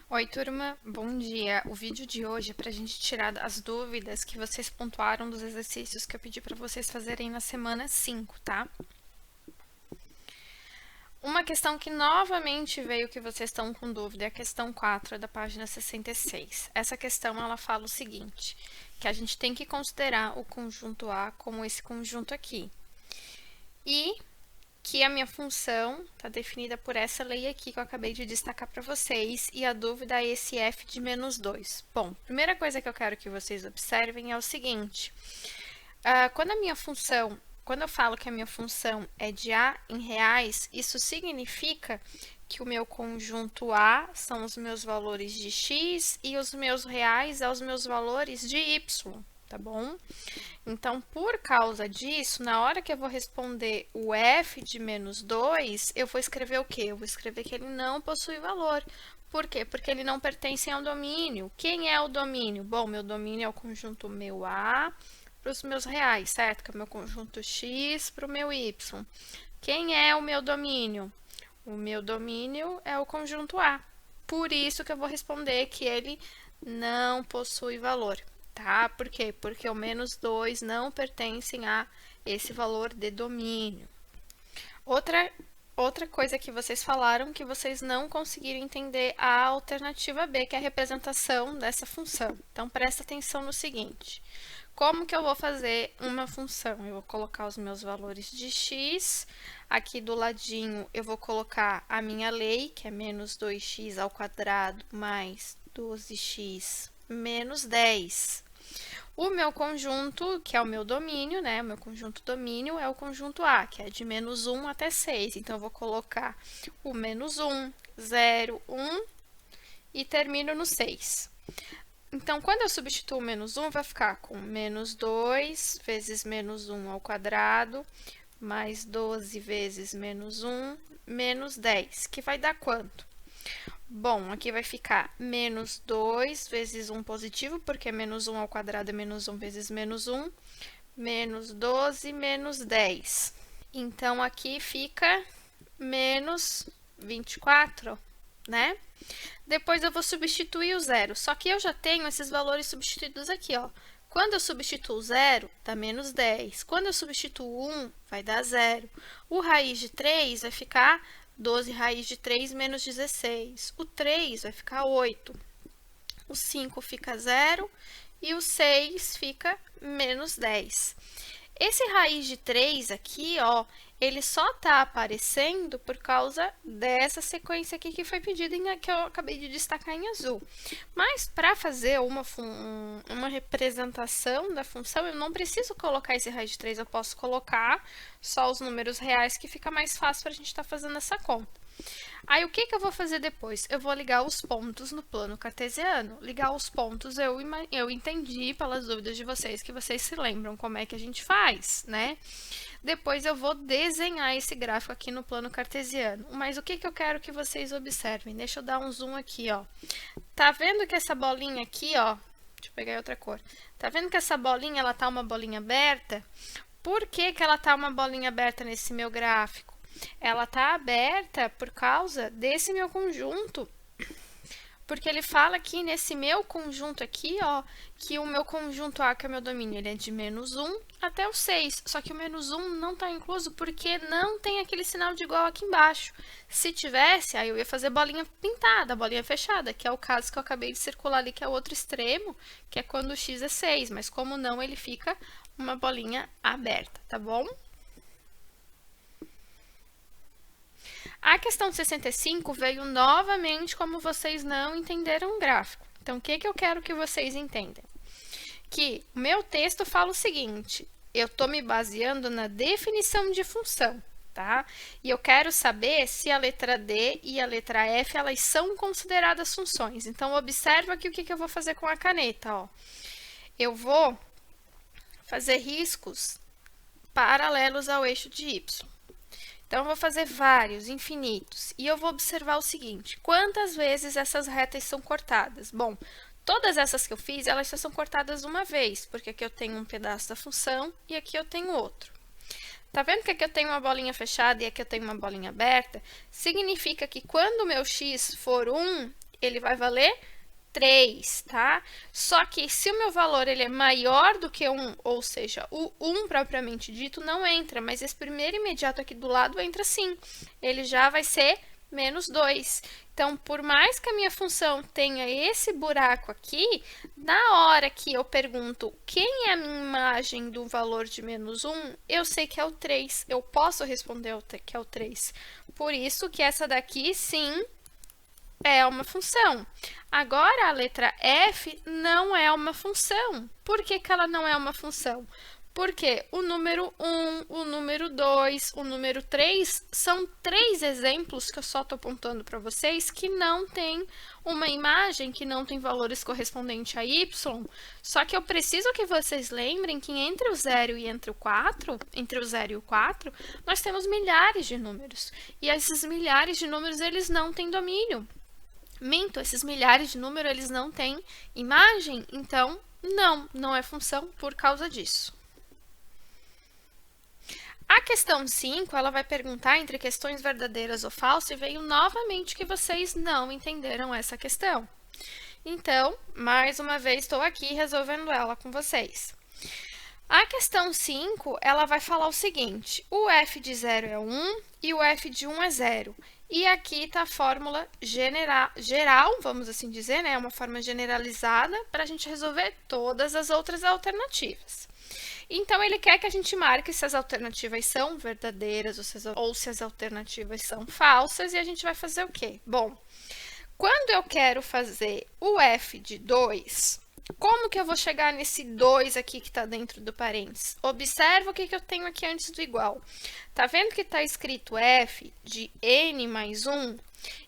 Oi, turma, bom dia. O vídeo de hoje é para a gente tirar as dúvidas que vocês pontuaram dos exercícios que eu pedi para vocês fazerem na semana 5, tá? Uma questão que novamente veio que vocês estão com dúvida é a questão 4 da página 66. Essa questão ela fala o seguinte, que a gente tem que considerar o conjunto A como esse conjunto aqui. E que a minha função está definida por essa lei aqui que eu acabei de destacar para vocês, e a dúvida é esse f de menos 2. Bom, primeira coisa que eu quero que vocês observem é o seguinte, quando eu falo que a minha função é de A em reais, isso significa que o meu conjunto A são os meus valores de x e os meus reais são os meus valores de y, tá bom? Então, por causa disso, na hora que eu vou responder o f de menos 2, eu vou escrever o quê? Eu vou escrever que ele não possui valor. Por quê? Porque ele não pertence ao domínio. Quem é o domínio? Bom, meu domínio é o conjunto meu A para os meus reais, certo? Que é o meu conjunto x para o meu y. Quem é o meu domínio? O meu domínio é o conjunto A. Por isso que eu vou responder que ele não possui valor. Tá? Por quê? Porque o menos 2 não pertencem a esse valor de domínio. Outra coisa que vocês falaram que vocês não conseguiram entender a alternativa B, que é a representação dessa função. Então, presta atenção no seguinte. Como que eu vou fazer uma função? Eu vou colocar os meus valores de x, aqui do ladinho eu vou colocar a minha lei, que é menos 2x ao quadrado mais 12x menos 10. O meu conjunto, que é o meu domínio, né? O meu conjunto domínio é o conjunto A, que é de menos 1 até 6. Então, eu vou colocar o menos 1, 0, 1 e termino no 6. Então, quando eu substituo o menos 1, vai ficar com menos 2 vezes menos 1 ao quadrado, mais 12 vezes menos 1, menos 10, que vai dar quanto? Bom, aqui vai ficar menos 2 vezes 1 positivo, porque menos 1 ao quadrado é menos 1 vezes menos 1, menos 12 menos 10. Então, aqui fica menos 24, né? Depois eu vou substituir o zero, só que eu já tenho esses valores substituídos aqui, ó. Quando eu substituo 0, dá menos 10. Quando eu substituo 1, vai dar 0. O raiz de 3 vai ficar 12 raiz de 3 menos 16. O 3 vai ficar 8. O 5 fica 0 e o 6 fica menos 10. Esse raiz de 3 aqui, ó, ele só está aparecendo por causa dessa sequência aqui que foi pedida, que eu acabei de destacar em azul. Mas, para fazer uma representação da função, eu não preciso colocar esse raiz de 3, eu posso colocar só os números reais, que fica mais fácil para a gente estar fazendo essa conta. Aí, o que eu vou fazer depois? Eu vou ligar os pontos no plano cartesiano. Ligar os pontos, eu entendi pelas dúvidas de vocês, que vocês se lembram como é que a gente faz, né? Depois eu vou desenhar esse gráfico aqui no plano cartesiano. Mas o que eu quero que vocês observem? Deixa eu dar um zoom aqui, ó. Tá vendo que essa bolinha aqui, ó... Deixa eu pegar outra cor. Tá vendo que essa bolinha, ela tá uma bolinha aberta? Por que ela tá uma bolinha aberta nesse meu gráfico? Ela está aberta por causa desse meu conjunto, porque ele fala aqui nesse meu conjunto aqui, ó, que o meu conjunto A, que é o meu domínio, ele é de menos 1 até o 6, só que o menos 1 não está incluso porque não tem aquele sinal de igual aqui embaixo. Se tivesse, aí eu ia fazer bolinha pintada, bolinha fechada, que é o caso que eu acabei de circular ali, que é o outro extremo, que é quando o x é 6, mas como não, ele fica uma bolinha aberta, tá bom? A questão 65 veio novamente como vocês não entenderam o gráfico. Então, o que eu quero que vocês entendam? Que o meu texto fala o seguinte, eu estou me baseando na definição de função, tá? E eu quero saber se a letra D e a letra F, elas são consideradas funções. Então, observa aqui o que eu vou fazer com a caneta, ó. Eu vou fazer riscos paralelos ao eixo de Y. Então, eu vou fazer vários, infinitos, e eu vou observar o seguinte, quantas vezes essas retas são cortadas? Bom, todas essas que eu fiz, elas só são cortadas uma vez, porque aqui eu tenho um pedaço da função e aqui eu tenho outro. Tá vendo que aqui eu tenho uma bolinha fechada e aqui eu tenho uma bolinha aberta? Significa que quando o meu x for 1, ele vai valer 3, tá? Só que se o meu valor ele é maior do que 1, ou seja, o 1 propriamente dito não entra, mas esse primeiro imediato aqui do lado entra sim. Ele já vai ser menos 2. Então, por mais que a minha função tenha esse buraco aqui, na hora que eu pergunto quem é a minha imagem do valor de menos 1, eu sei que é o 3. Eu posso responder que é o 3. Por isso que essa daqui, sim, é uma função. Agora, a letra F não é uma função. Por que que ela não é uma função? Porque o número 1, o número 2, o número 3 são 3 exemplos que eu só estou apontando para vocês que não tem uma imagem, que não tem valores correspondentes a y. Só que eu preciso que vocês lembrem que entre o 0 e entre o 4, entre o 0 e o 4, nós temos milhares de números. E esses milhares de números, eles não têm domínio. Minto, esses milhares de números, eles não têm imagem, então não é função por causa disso. A questão 5, ela vai perguntar entre questões verdadeiras ou falsas e veio novamente que vocês não entenderam essa questão. Então, mais uma vez, estou aqui resolvendo ela com vocês. A questão 5, ela vai falar o seguinte, o f de 0 é 1 e o f de 1 é 0. E aqui está a fórmula geral, vamos assim dizer, né? Uma forma generalizada para a gente resolver todas as outras alternativas. Então, ele quer que a gente marque se as alternativas são verdadeiras ou se as alternativas são falsas, e a gente vai fazer o quê? Bom, quando eu quero fazer o f de 2, como que eu vou chegar nesse 2 aqui que está dentro do parênteses? Observa o que eu tenho aqui antes do igual. Tá vendo que está escrito f de n mais 1?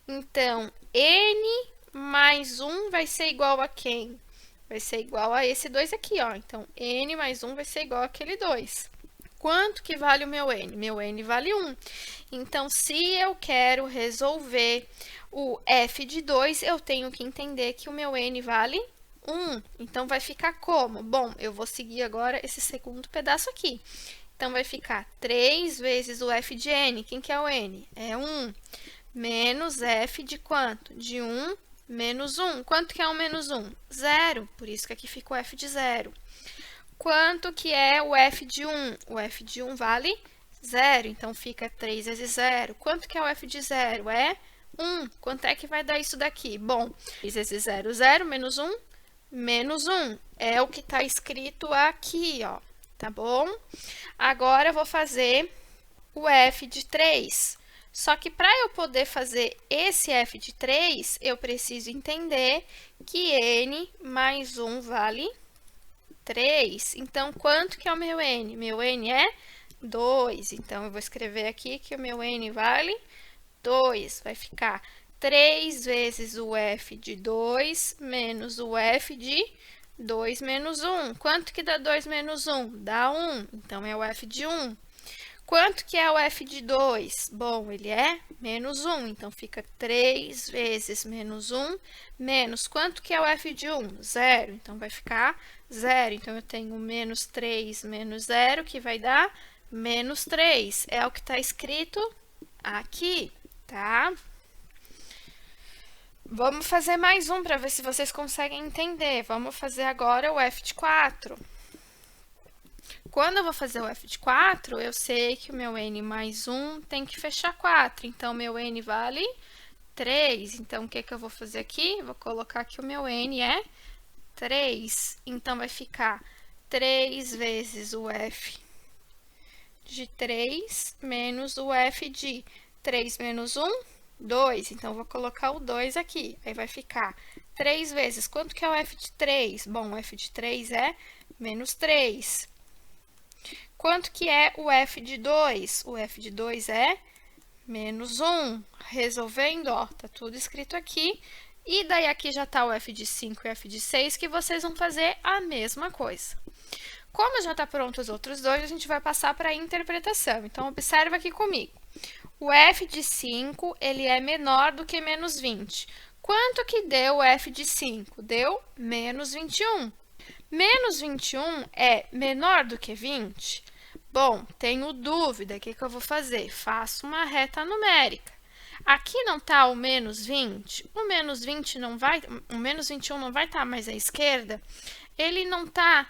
Então, n mais 1 vai ser igual a quem? Vai ser igual a esse 2 aqui, ó. Então, n mais 1 vai ser igual àquele 2. Quanto que vale o meu n? Meu n vale 1. Então, se eu quero resolver o f de 2, eu tenho que entender que o meu n vale 1. Então, vai ficar como? Bom, eu vou seguir agora esse segundo pedaço aqui. Então, vai ficar 3 vezes o f de n. Quem que é o n? É 1. Menos f de quanto? De 1 menos 1. Quanto que é 1 menos 1? 0. Por isso que aqui fica o f de 0. Quanto que é o f de 1? O f de 1 vale 0. Então, fica 3 vezes 0. Quanto que é o f de 0? É 1. Quanto é que vai dar isso daqui? Bom, 3 vezes 0, 0. Menos 1, menos 1. É o que está escrito aqui, ó. Tá bom? Agora, eu vou fazer o f de 3. Só que para eu poder fazer esse f de 3, eu preciso entender que n mais 1 vale 3. Então, quanto que é o meu n? Meu n é 2. Então, eu vou escrever aqui que o meu n vale 2. Vai ficar 3 vezes o f de 2 menos o f de 2 menos 1. Quanto que dá 2 menos 1? Dá 1. Então, é o f de 1. Quanto que é o f de 2? Bom, ele é menos 1, então fica 3 vezes menos 1, menos quanto que é o f de 1? 0, então vai ficar 0. Então, eu tenho menos 3 menos 0, que vai dar menos 3. É o que está escrito aqui, tá? Vamos fazer mais um para ver se vocês conseguem entender. Vamos fazer agora o f de 4. Quando eu vou fazer o f de 4, eu sei que o meu n mais 1 tem que fechar 4. Então, meu n vale 3. Então, o que que eu vou fazer aqui? Vou colocar que o meu n é 3. Então, vai ficar 3 vezes o f de 3 menos o f de 3 menos 1, 2. Então, vou colocar o 2 aqui. Aí, vai ficar 3 vezes. Quanto que é o f de 3? Bom, o f de 3 é menos 3. Quanto que é o f de 2? O f de 2 é menos 1. Resolvendo, ó, tá tudo escrito aqui. E daí aqui já tá o f de 5 e o f de 6, que vocês vão fazer a mesma coisa. Como já tá pronto os outros dois, a gente vai passar para a interpretação. Então, observa aqui comigo. O f de 5, ele é menor do que menos 20. Quanto que deu o f de 5? Deu menos 21. Menos 21 é menor do que 20? Bom, tenho dúvida, o que eu vou fazer? Faço uma reta numérica. Aqui não está o menos 20, o menos 20 não vai, o menos 21 não vai estar mais à esquerda, ele não está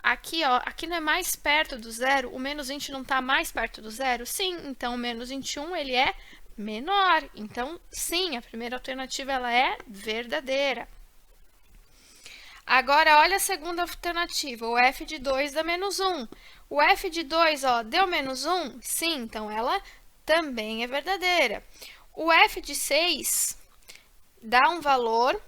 aqui, ó, aqui não é mais perto do zero, o menos 20 não está mais perto do zero? Sim, então o menos 21 ele é menor, então sim, a primeira alternativa ela é verdadeira. Agora, olha a segunda alternativa, o f de 2 dá menos 1. O f de 2, ó, deu menos 1? Sim, então ela também é verdadeira. O f de 6 dá um valor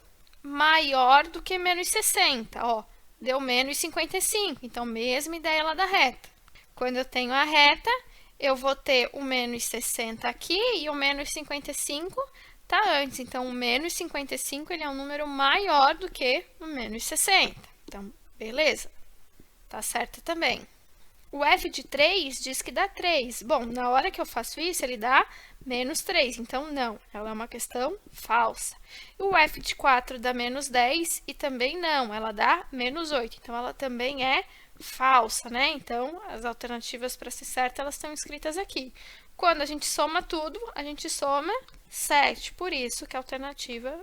maior do que menos 60, ó, deu menos 55, então mesma ideia lá da reta. Quando eu tenho a reta, eu vou ter o menos 60 aqui e o menos 55 tá antes. Então, o menos 55 ele é um número maior do que o menos 60. Então, beleza. Tá certo também. O f de 3 diz que dá 3. Bom, na hora que eu faço isso, ele dá menos 3. Então, não. Ela é uma questão falsa. O f de 4 dá menos 10 e também não. Ela dá menos 8. Então, ela também é falsa, né? Então, as alternativas para ser certa, elas estão escritas aqui. Quando a gente soma tudo, a gente soma 7. Por isso que a alternativa,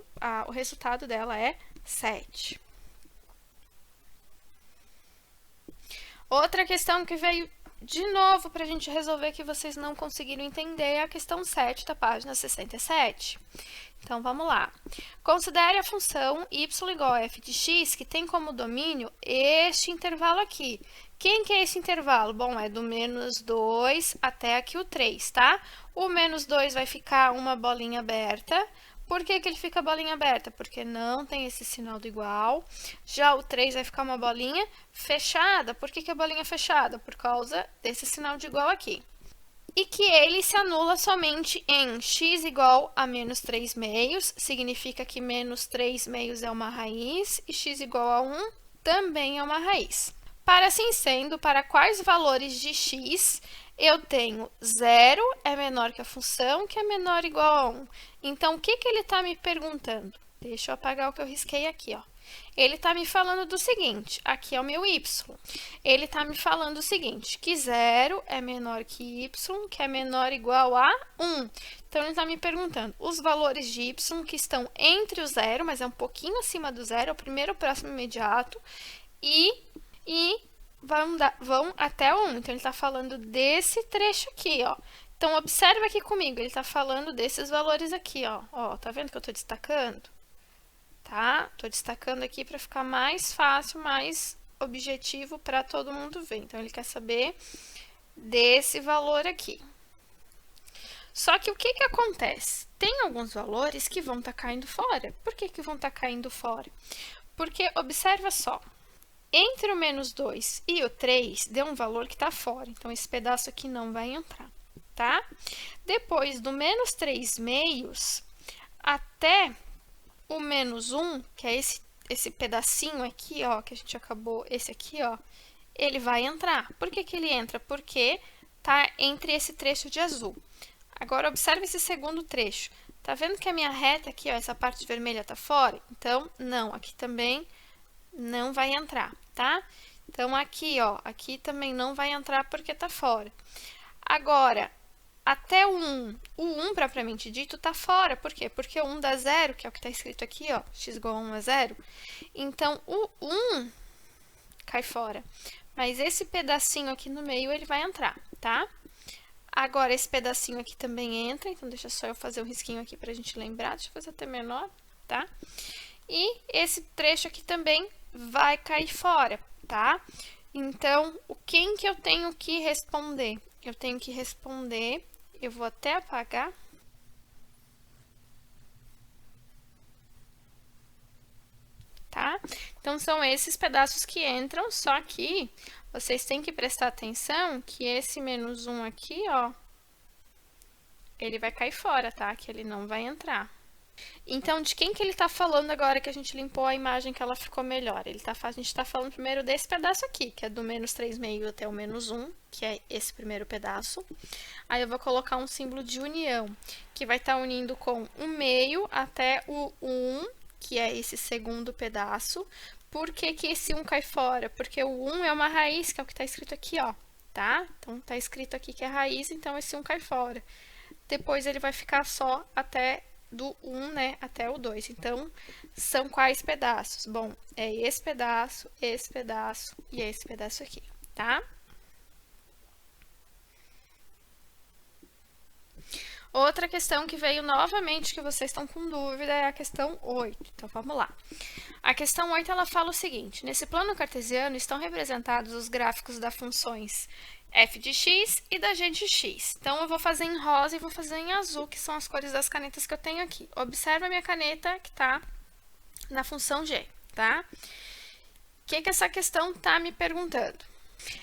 o resultado dela é 7. Outra questão que veio de novo para a gente resolver que vocês não conseguiram entender é a questão 7 da página 67. Então, vamos lá. Considere a função y igual a f de x que tem como domínio este intervalo aqui. Quem que é esse intervalo? Bom, é do menos 2 até aqui o 3, tá? O menos 2 vai ficar uma bolinha aberta. Por que que ele fica bolinha aberta? Porque não tem esse sinal do igual. Já o 3 vai ficar uma bolinha fechada. Por que que é bolinha fechada? Por causa desse sinal de igual aqui. E que ele se anula somente em x igual a menos 3 meios, significa que menos 3 meios é uma raiz, e x igual a 1 também é uma raiz. Para assim sendo, para quais valores de x eu tenho 0 é menor que a função, que é menor ou igual a 1. Então, o que que ele está me perguntando? Deixa eu apagar o que eu risquei aqui, ó. Ele está me falando do seguinte, aqui é o meu y. Ele está me falando o seguinte, que 0 é menor que y, que é menor ou igual a 1. Então, ele está me perguntando os valores de y que estão entre o 0, mas é um pouquinho acima do 0, é o primeiro próximo imediato, e vão até o 1. Então, ele está falando desse trecho aqui, ó. Então, observa aqui comigo, ele está falando desses valores aqui, ó. Ó, tá vendo que eu estou destacando? Tá? Tô destacando aqui para ficar mais fácil, mais objetivo para todo mundo ver. Então, ele quer saber desse valor aqui. Só que o que que acontece? Tem alguns valores que vão estar caindo fora. Por que que vão estar caindo fora? Porque, observa só, entre o menos 2 e o 3, deu um valor que está fora. Então, esse pedaço aqui não vai entrar, tá? Depois do menos 3 meios até o menos 1, que é esse pedacinho aqui, ó, que a gente acabou, esse aqui, ó, ele vai entrar. Por que que ele entra? Porque tá entre esse trecho de azul. Agora, observe esse segundo trecho. Tá vendo que a minha reta aqui, ó, essa parte vermelha tá fora? Então, não, aqui também não vai entrar, tá? Então, aqui, ó, aqui também não vai entrar porque tá fora. Agora, até o 1 propriamente dito, tá fora. Por quê? Porque o 1 dá 0, que é o que está escrito aqui, ó, x igual a 1 é 0. Então, o 1 cai fora. Mas esse pedacinho aqui no meio, ele vai entrar, tá? Agora, esse pedacinho aqui também entra, então deixa só eu fazer um risquinho aqui pra gente lembrar. Deixa eu fazer até menor, tá? E esse trecho aqui também vai cair fora, tá? Então, quem que eu tenho que responder? Eu tenho que responder, eu vou até apagar. Tá? Então, são esses pedaços que entram, só que vocês têm que prestar atenção que esse menos 1 aqui, ó, ele vai cair fora, tá? Que ele não vai entrar. Então, de quem que ele tá falando agora que a gente limpou a imagem que ela ficou melhor? A gente tá falando primeiro desse pedaço aqui, que é do menos 3 meio até o menos 1, que é esse primeiro pedaço. Aí, eu vou colocar um símbolo de união, que vai estar unindo com o meio até o 1, que é esse segundo pedaço. Por que que esse 1 cai fora? Porque o 1 é uma raiz, que é o que tá escrito aqui, ó, tá? Então, tá escrito aqui que é raiz, então esse 1 cai fora. depois ele vai ficar só até do 1, né, até o 2. Então, são quais pedaços? Bom, é esse pedaço e esse pedaço aqui, tá? Outra questão que veio novamente, que vocês estão com dúvida, é a questão 8. Então, vamos lá. A questão 8, ela fala o seguinte: nesse plano cartesiano estão representados os gráficos das funções f de x e da g de x. Então, eu vou fazer em rosa e vou fazer em azul, que são as cores das canetas que eu tenho aqui. Observa a minha caneta que está na função g, tá? O que essa questão está me perguntando?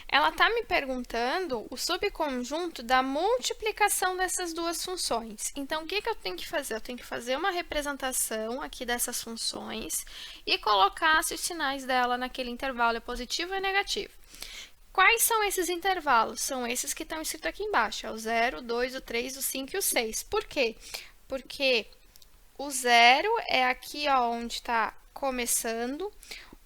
Ela está me perguntando o subconjunto da multiplicação dessas duas funções. Então, o que eu tenho que fazer? Eu tenho que fazer uma representação aqui dessas funções e colocar os sinais dela naquele intervalo, é positivo e negativo. Quais são esses intervalos? São esses que estão escritos aqui embaixo, é o 0, o 2, o 3, o 5 e o 6. Por quê? Porque o 0 é aqui, ó, onde está começando.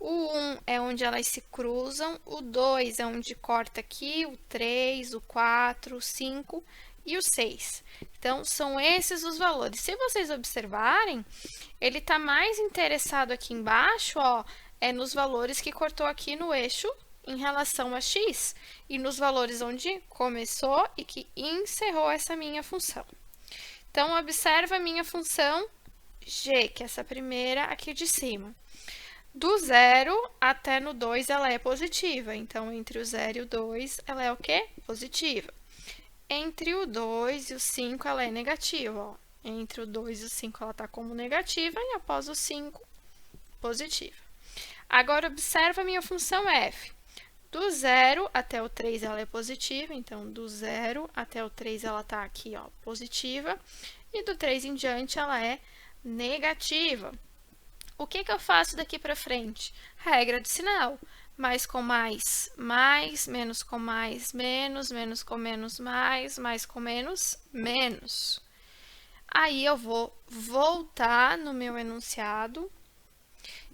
O 1 é onde elas se cruzam, o 2 é onde corta aqui, o 3, o 4, o 5 e o 6. Então, são esses os valores. Se vocês observarem, ele está mais interessado aqui embaixo, ó, é nos valores que cortou aqui no eixo em relação a x, e nos valores onde começou e que encerrou essa minha função. Então, observa a minha função g, que é essa primeira aqui de cima. Do 0 até no 2, ela é positiva. Então, entre o 0 e o 2, ela é o quê? Positiva. Entre o 2 e o 5, ela é negativa. Ó. Entre o 2 e o 5, ela está como negativa. E após o 5, positiva. Agora, observa a minha função f. Do 0 até o 3, ela é positiva. Então, do 0 até o 3, ela está aqui, ó, positiva. E do 3 em diante, ela é negativa. O que eu faço daqui para frente? Regra de sinal. Mais com mais, mais. Menos com mais, menos. Menos com menos, mais com menos, menos. Aí, eu vou voltar no meu enunciado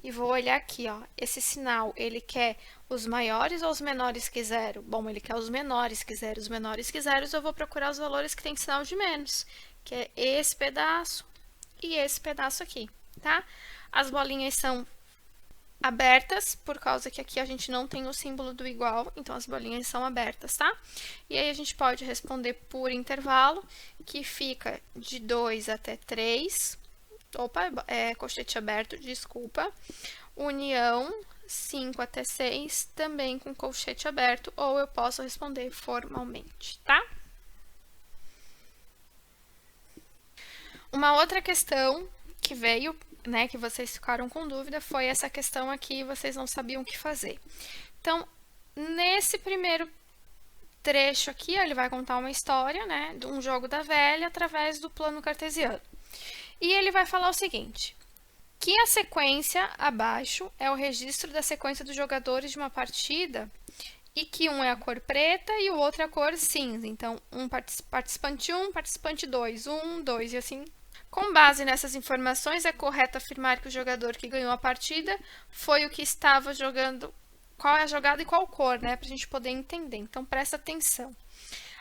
e vou olhar aqui, ó. Esse sinal, ele quer os maiores ou os menores que zero? Bom, ele quer os menores que zero. Os menores que zero, eu vou procurar os valores que tem sinal de menos, que é esse pedaço e esse pedaço aqui, tá? As bolinhas são abertas, por causa que aqui a gente não tem o símbolo do igual, então as bolinhas são abertas, tá? E aí a gente pode responder por intervalo, que fica de 2 até 3, opa, colchete aberto, desculpa, união 5 até 6, também com colchete aberto, ou eu posso responder formalmente, tá? Uma outra questão que veio, né, que vocês ficaram com dúvida, foi essa questão aqui, vocês não sabiam o que fazer. Então, nesse primeiro trecho aqui, ele vai contar uma história, né, de um jogo da velha através do plano cartesiano. E ele vai falar o seguinte: que a sequência abaixo é o registro da sequência dos jogadores de uma partida e que um é a cor preta e o outro é a cor cinza. Então, participante 1, participante 2, 1, 2 e assim. Com base nessas informações, é correto afirmar que o jogador que ganhou a partida foi o que estava jogando, qual é a jogada e qual cor, né? Para a gente poder entender. Então, presta atenção.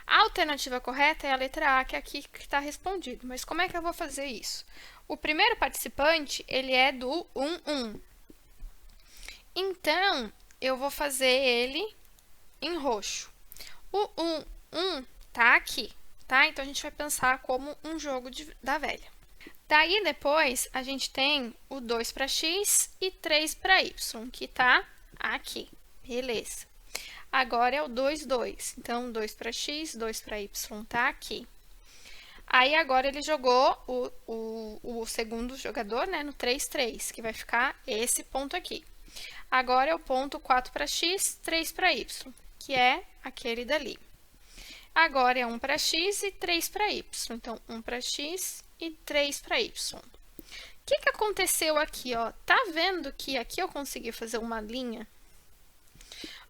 A alternativa correta é a letra A, que é aqui que está respondido. Mas como é que eu vou fazer isso? O primeiro participante, ele é do 1, 1. Então, eu vou fazer ele em roxo. O 1, 1 tá aqui, tá? Então, a gente vai pensar como um jogo da velha. Daí, depois, a gente tem o 2 para x e 3 para y, que tá aqui. Beleza. Agora é o 2, 2. Então, 2 para x, 2 para y tá aqui. Aí, agora, ele jogou o segundo jogador, né, no 3, 3, que vai ficar esse ponto aqui. Agora é o ponto 4 para x, 3 para y, que é aquele dali. Agora é 1 para x e 3 para y. Então, 1 para x e 3 para y. O que aconteceu aqui, ó? Tá vendo que aqui eu consegui fazer uma linha?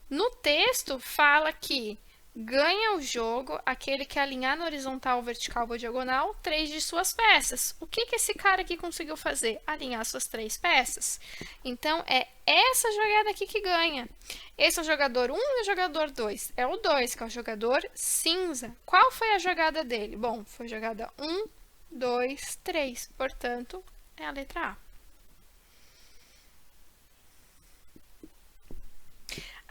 No texto, fala que ganha o jogo aquele que alinhar na horizontal, vertical ou diagonal 3 de suas peças. O que esse cara aqui conseguiu fazer? Alinhar suas 3 peças. Então, é essa jogada aqui que ganha. Esse é o jogador 1 e o jogador 2. É o 2, que é o jogador cinza. Qual foi a jogada dele? Bom, foi jogada 1, 2, 3. Portanto, é a letra A.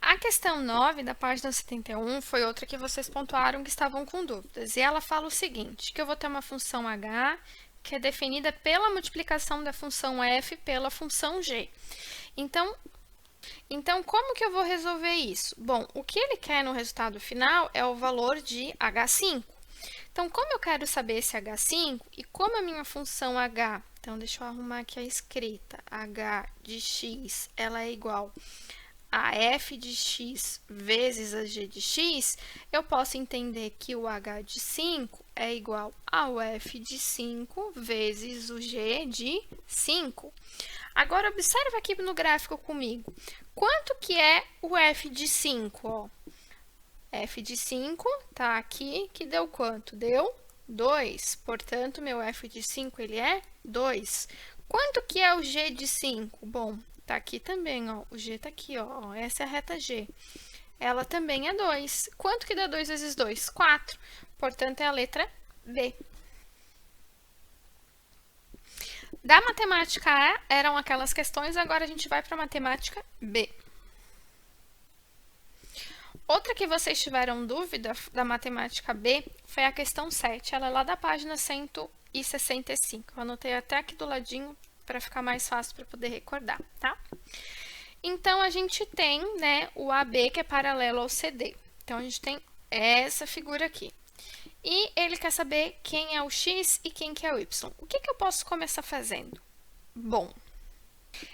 A questão 9, da página 71, foi outra que vocês pontuaram que estavam com dúvidas. E ela fala o seguinte, que eu vou ter uma função h, que é definida pela multiplicação da função f pela função g. Então, como que eu vou resolver isso? Bom, o que ele quer no resultado final é o valor de h5. Então, como eu quero saber esse h5 e como a minha função h, então deixa eu arrumar aqui a escrita, h de x, ela é igual a f de x vezes a g de x, eu posso entender que o h de 5 é igual ao f de 5 vezes o g de 5. Agora, observa aqui no gráfico comigo. Quanto que é o f de 5? Ó? F de 5 tá aqui, que deu quanto? Deu 2. Portanto, meu f de 5 ele é 2. Quanto que é o g de 5? Bom, tá aqui também, ó. O g tá aqui, ó. Essa é a reta G. Ela também é 2. Quanto que dá 2 vezes 2? 4. Portanto, é a letra B. Da matemática A, eram aquelas questões, agora a gente vai para a matemática B. Outra que vocês tiveram dúvida da matemática B foi a questão 7. Ela é lá da página 165. Eu anotei até aqui do ladinho para ficar mais fácil para poder recordar, tá? Então, a gente tem, né, o AB que é paralelo ao CD. Então, a gente tem essa figura aqui. E ele quer saber quem é o X e quem que é o Y. O que eu posso começar fazendo? Bom,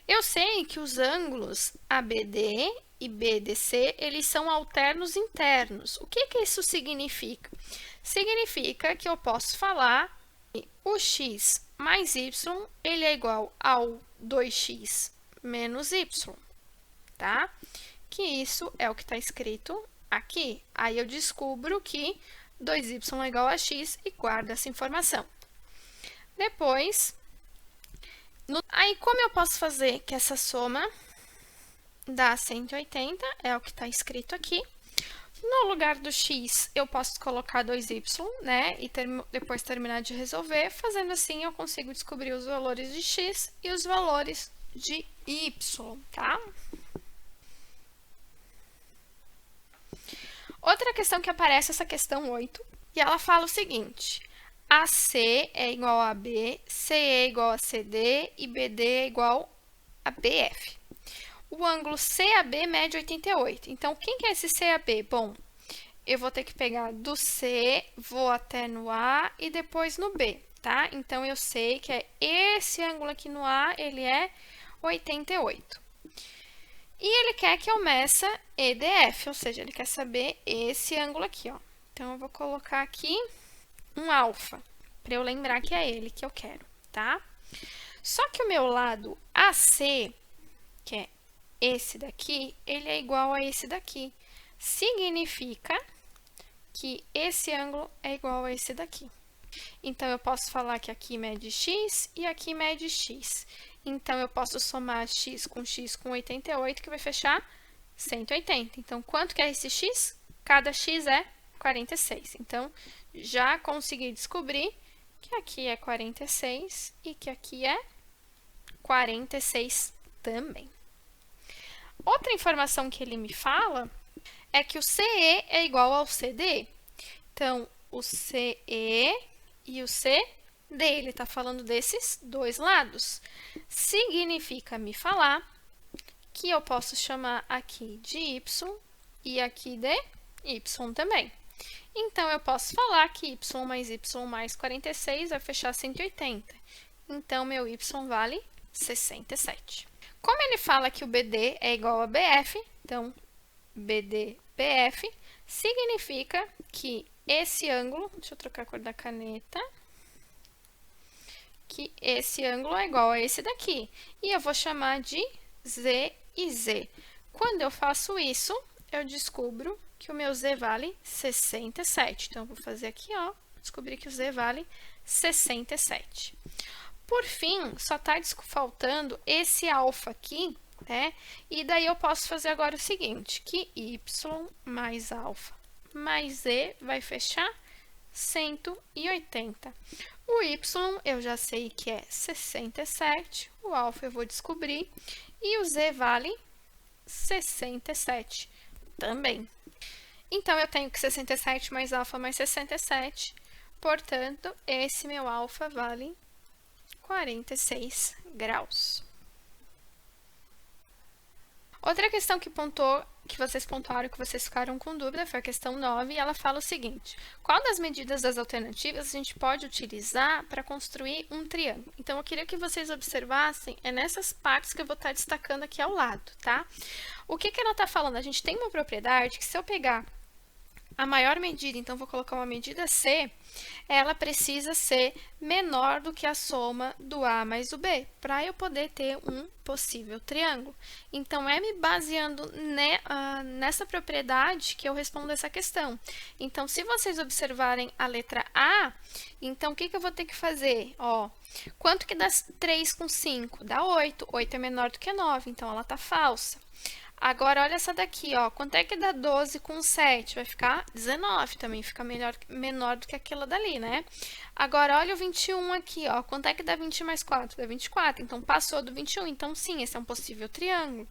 eu sei que os ângulos ABD e BDC, eles são alternos internos. O que isso significa? Significa que eu posso falar que o x mais y, ele é igual ao 2x menos y, tá? Que isso é o que está escrito aqui. Aí eu descubro que 2y é igual a x e guardo essa informação. Depois, aí como eu posso fazer que essa soma dá 180, é o que está escrito aqui. No lugar do x, eu posso colocar 2y, né? E depois terminar de resolver. Fazendo assim, eu consigo descobrir os valores de x e os valores de y, tá? Outra questão que aparece, essa questão 8, e ela fala o seguinte: AC é igual a B, CE é igual a CD e BD é igual a BF. O ângulo CAB mede 88. Então, quem que é esse CAB? Bom, eu vou ter que pegar do C, vou até no A e depois no B, tá? Então, eu sei que é esse ângulo aqui no A, ele é 88. E ele quer que eu meça EDF, ou seja, ele quer saber esse ângulo aqui, ó. Então, eu vou colocar aqui um alfa, para eu lembrar que é ele que eu quero, tá? Só que o meu lado AC, que é esse daqui, ele é igual a esse daqui. Significa que esse ângulo é igual a esse daqui. Então, eu posso falar que aqui mede x e aqui mede x. Então, eu posso somar x com 88, que vai fechar 180. Então, quanto que é esse x? Cada x é 46. Então, já consegui descobrir que aqui é 46 e que aqui é 46 também. Outra informação que ele me fala é que o CE é igual ao CD. Então, o CE e o CD, ele está falando desses dois lados. Significa me falar que eu posso chamar aqui de Y e aqui de Y também. Então, eu posso falar que Y mais 46 vai fechar 180. Então, meu Y vale 67. Como ele fala que o BD é igual a BF, então, BD, BF, significa que esse ângulo, deixa eu trocar a cor da caneta, que esse ângulo é igual a esse daqui. E eu vou chamar de Z e Z. Quando eu faço isso, eu descubro que o meu z vale 67. Então, eu vou fazer aqui, ó, descobri que o z vale 67. Por fim, só está faltando esse alfa aqui, né? E daí eu posso fazer agora o seguinte, que y mais alfa mais z vai fechar 180. O y eu já sei que é 67, o alfa eu vou descobrir, e o z vale 67 também. Então, eu tenho que 67 mais alfa mais 67, portanto, esse meu alfa vale 46 graus. Outra questão que vocês pontuaram, que vocês ficaram com dúvida, foi a questão 9, e ela fala o seguinte: qual das medidas das alternativas a gente pode utilizar para construir um triângulo? Então, eu queria que vocês observassem, nessas partes que eu vou estar destacando aqui ao lado, tá? O que ela está falando? A gente tem uma propriedade que, se eu pegar a maior medida, então vou colocar uma medida C, ela precisa ser menor do que a soma do A mais o B, para eu poder ter um possível triângulo. Então, é me baseando nessa propriedade que eu respondo essa questão. Então, se vocês observarem a letra A, então, o que eu vou ter que fazer? Ó, quanto que dá 3 com 5? Dá 8. 8 é menor do que 9, então ela está falsa. Agora, olha essa daqui, ó. Quanto é que dá 12 com 7? Vai ficar 19, também fica menor do que aquela dali, né? Agora, olha o 21 aqui, ó. Quanto é que dá 20 mais 4? Dá 24, então passou do 21. Então, sim, esse é um possível triângulo.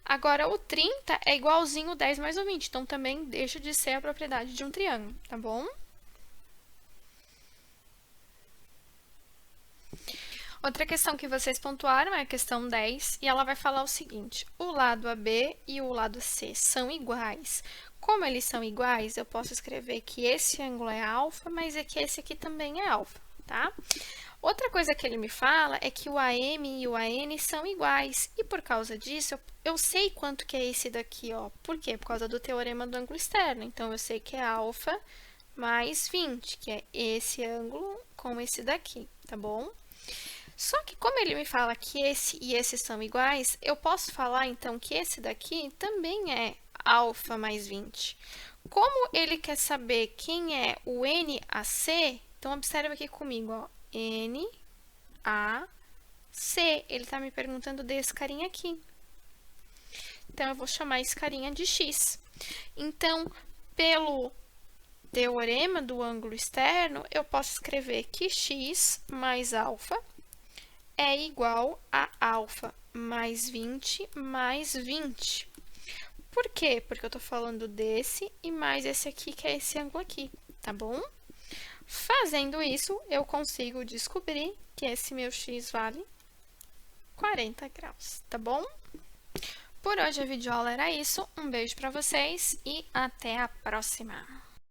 Agora, o 30 é igualzinho o 10 mais o 20, então também deixa de ser a propriedade de um triângulo, tá bom? Outra questão que vocês pontuaram é a questão 10, e ela vai falar o seguinte: o lado AB e o lado C são iguais. Como eles são iguais, eu posso escrever que esse ângulo é alfa, mas é que esse aqui também é alfa, tá? Outra coisa que ele me fala é que o AM e o AN são iguais, e por causa disso, eu sei quanto que é esse daqui, ó. Por quê? Por causa do teorema do ângulo externo. Então, eu sei que é alfa mais 20, que é esse ângulo com esse daqui, tá bom? Só que, como ele me fala que esse e esse são iguais, eu posso falar, então, que esse daqui também é alfa mais 20. Como ele quer saber quem é o NAC, então, observa aqui comigo, ó, NAC. Ele está me perguntando desse carinha aqui. Então, eu vou chamar esse carinha de X. Então, pelo teorema do ângulo externo, eu posso escrever que X mais alfa é igual a alfa mais 20 mais 20. Por quê? Porque eu estou falando desse e mais esse aqui, que é esse ângulo aqui, tá bom? Fazendo isso, eu consigo descobrir que esse meu x vale 40 graus, tá bom? Por hoje a videoaula era isso. Um beijo para vocês e até a próxima!